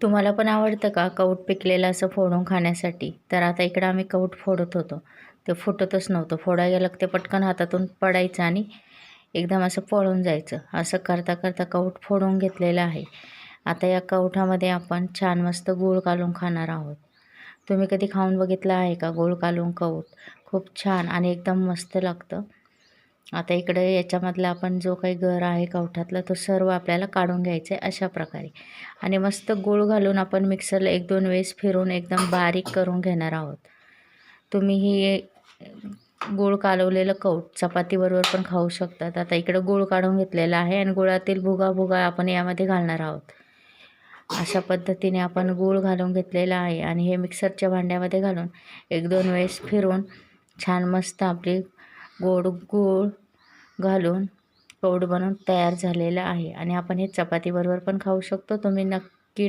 तुम्हाला पण आवडतं का कवठ पिकलेलं असं फोडून खाण्यासाठी? तर आता इकडं आम्ही कवठ फोडत होतो. ते फुटतच नव्हतं. फोडायला गेलं ते पटकन हातातून पडायचं आणि एकदम असं पळून जायचं. असं करता करता कवठ फोडून घेतलेलं आहे. आता या कवठामध्ये आपण छान मस्त गूळ घालून खाणार आहोत. तुम्ही कधी खाऊन बघितलं आहे का गूळ घालून कवठ? खूप छान आणि एकदम मस्त लागतं. आता इकडे याच्यामधला आपण जो काही गर आहे कवठातला तो सर्व आपल्याला काढून घ्यायचा आहे अशा प्रकारे. आणि मस्त गूळ घालून आपण मिक्सरला 1-2 वेळेस फिरून एकदम बारीक करून घेणार आहोत. तुम्ही ही गूळ कालवलेलं कवठ चपातीबरोबर पण खाऊ शकतात. आता इकडं गूळ काढून घेतलेला आहे आणि गुळातील भुगा आपण यामध्ये घालणार आहोत. अशा पद्धतीने आपण गूळ घालून घेतलेला आहे आणि हे मिक्सरच्या भांड्यामध्ये घालून 1-2 वेळेस फिरून छान मस्त आपली गोड गूळ घालून कवठ बनवून तयार झालेलं आहे आणि आपण हे चपातीबरोबर पण खाऊ शकतो. तुम्ही